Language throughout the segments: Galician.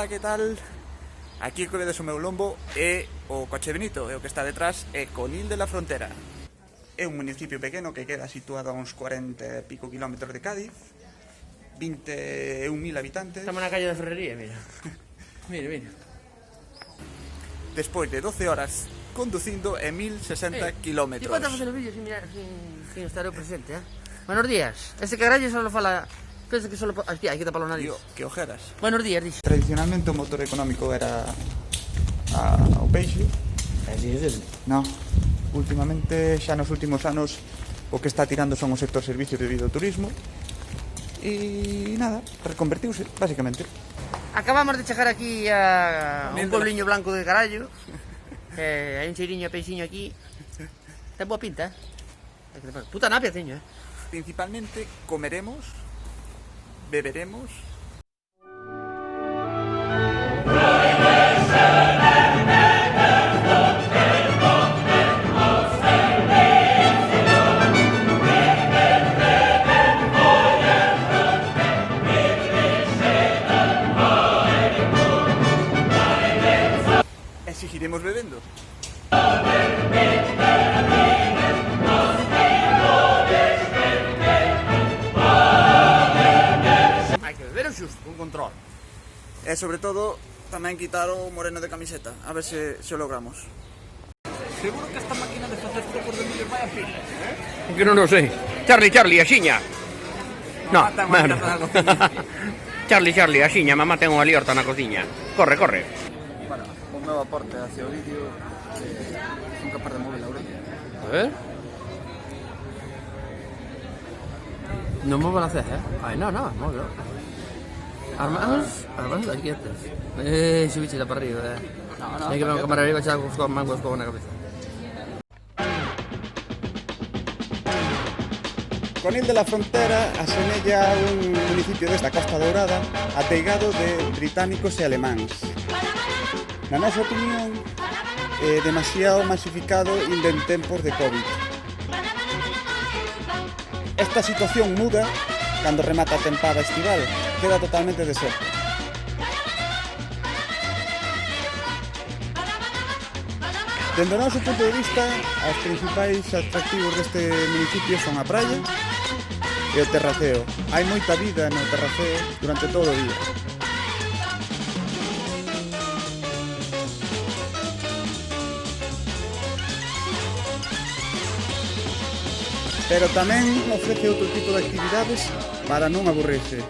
Ola, que tal? Aquí que vedes o meu lombo é o Coche Benito, e o que está detrás é Conil de la Frontera. É un municipio pequeno que queda situado a uns 40 e pico kilómetros de Cádiz, 21.000 habitantes. Estamos na calle da Ferrería, mira. Mira. Despois de 12 horas conducindo e 1060 kilómetros. Ti contas facer o vídeo sin estar eu presente, Buenos días. Este carallo solo fala... Pensa que solo... Hostia, hai que tapar o nariz. Tío, que ojeras. Buenos días, dixo. Tradicionalmente o motor económico era o peixe. Así é. No, últimamente, xa nos últimos anos, o que está tirando son o sector servicios debido ao turismo. E nada, reconvertiuse, basicamente. Acabamos de chegar aquí a un puebliño blanco de carallo. Hai un cheiriño a peixiño aquí. Ten boa pinta, Puta napia teño, Principalmente comeremos, beberemos. E seguiremos bebendo. Hai que beber o xusto, con control. E sobre todo, tamén quitar o moreno de camiseta. A ver se o logramos. Seguro que esta máquina de facer focos de millo vai a pila, Que non o sei. Charlie, axiña. No, bueno. Charlie, axiña, mamá ten unha liorta na cociña. Corre. Bueno, o meu aporte hacia o vídeo son capaz de mover a orella. A ver. Non me van a hacer, Ai, no, móvelo. Armados las quietas. Ese bicho está para arriba, No, Hay que ver cámara arriba, echar con mangos con una cabeza. Conil de la Frontera asemella un municipio desta Costa Dourada ateigado de británicos e alemáns. Na nosa opinión, demasiado masificado inda en tempos de Covid. Esta situación muda cando remata a tempada estival, queda totalmente deserto. Dende o noso punto de vista, os principais atractivos deste municipio son a praia e o terraceo. Hai moita vida no terraceo durante todo o día. Pero tamén ofrece outro tipo de actividades para non aburrirse.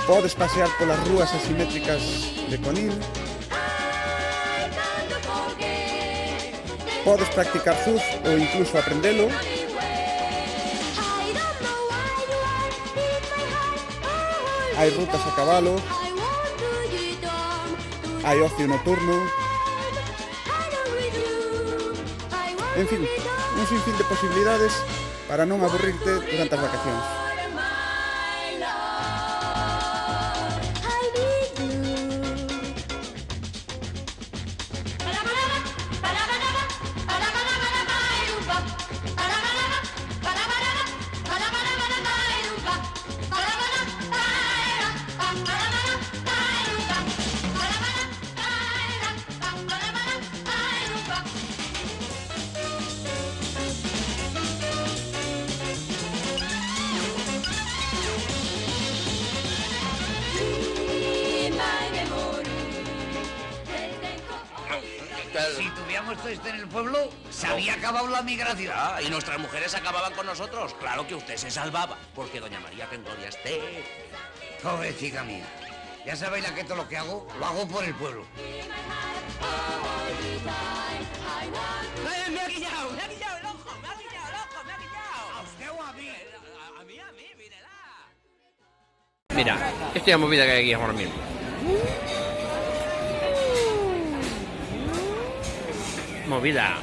Podes pasear polas rúas asimétricas de Conil. Podes practicar surf ou incluso aprendelo. Hai rutas a cabalo. Hai ocio nocturno. En fin, un sinfín de posibilidades para non aburrirte durante as vacacións. Si tuviéramos esto en el pueblo, se había acabado la migración. Y nuestras mujeres acababan con nosotros. Claro que usted se salvaba, porque doña María que en gloria esté. Pobrecita mía. Ya sabéis la que todo lo que hago, lo hago por el pueblo. Me ha guillado el ojo, me ha guillado el ojo. ¿A usted o a mí? A mí, mírela. Mira, esta es la movida que hay aquí ahora mismo. Movida.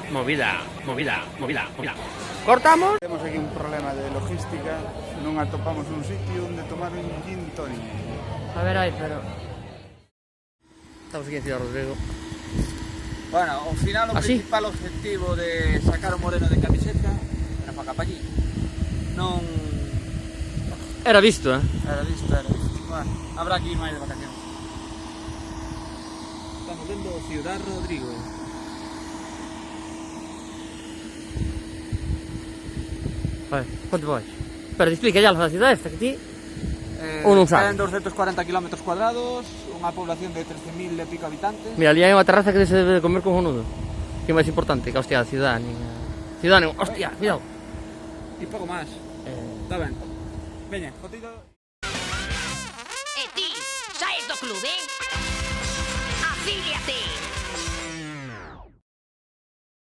Cortamos. Temos aquí un problema de logística, non atopamos un sitio onde tomar un gin tonic. A ver ahí, pero... Estamos aquí en Ciudad Rodrigo. Bueno, ao final o principal objetivo de sacar o moreno de camiseta era para acá para allí. Non... Era visto, Era visto. Bueno, habrá que ir máis de vacacións. vendo Ciudad Rodrigo. Vale, quanto vais? Pero explica ya a cidade esta que ti... Ou non sabes? Ten 240 km cuadrados, unha población de 13.000 e pico habitantes. Mira, ali hai unha terraza que se debe de comer con jonudo. Que é máis importante que, hostia, a cidade, nin... Cidade, nin... Hostia, cuidado. E pouco máis. Está ben. Veña, fotito. E ti, saes do clube? Afíliate!